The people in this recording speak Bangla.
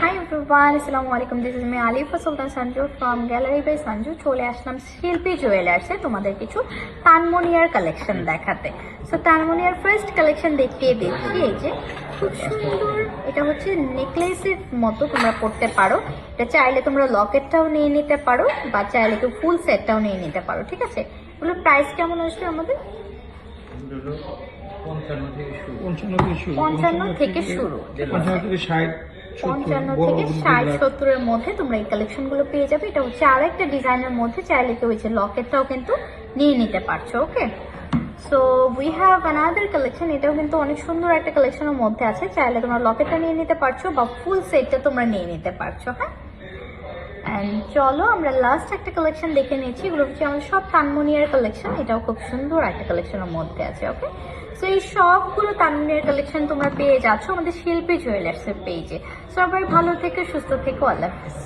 Hi everyone, Assalamualaikum. This is me Alifa Sultan Sanju from Gallery by Sanju. চলে আসলাম শিল্পী জুয়েলার্সে তোমাদের কিছু তানমনিয়ার কালেকশন দেখাতে। সো তানমনিয়ার ফার্স্ট কালেকশন দেখিয়ে দিচ্ছি। এই যে খুব সুন্দর, এটা হচ্ছে নেকলেসের মতো তোমরা পড়তে পারো। এটা চাইলে তোমরা লকেটটাও নিয়ে নিতে পারো বা চাইলে কেউ ফুল সেটটাও নিয়ে নিতে পারো। ঠিক আছে, এগুলোর প্রাইস কেমন আসবে আমাদের? 55 থেকে শুরু, 55 থেকে 60-70-এর মধ্যে তোমরা এই কালেকশনগুলো পেয়ে যাবে। এটা হচ্ছে আর একটা ডিজাইনের মধ্যে, চাইলে কেউ হচ্ছে লকেটটাও কিন্তু নিয়ে নিতে পারছো। Okay, so we have another collection. এটাও কিন্তু অনেক সুন্দর একটা কালেকশনের মধ্যে আছে, চাইলে তোমরা লকেটটা নিয়ে নিতে পারছো বা ফুল সেটটা তোমরা নিয়ে নিতে পারছো। হ্যাঁ, অ্যান্ড চলো আমরা লাস্ট একটা কালেকশন দেখে নিচ্ছি। এগুলো হচ্ছে আমাদের সব তানমনিয়ার কালেকশন। এটাও খুব সুন্দর একটা কালেকশনের মধ্যে আছে। ওকে, সো এই সবগুলো তানমনিয়ার কালেকশন তোমরা পেয়ে যাচ্ছ আমাদের শিল্পী জুয়েলার্সের পেজে। সবাই ভালো থেকে সুস্থ থেকো, আল্লাহ হাফেজ।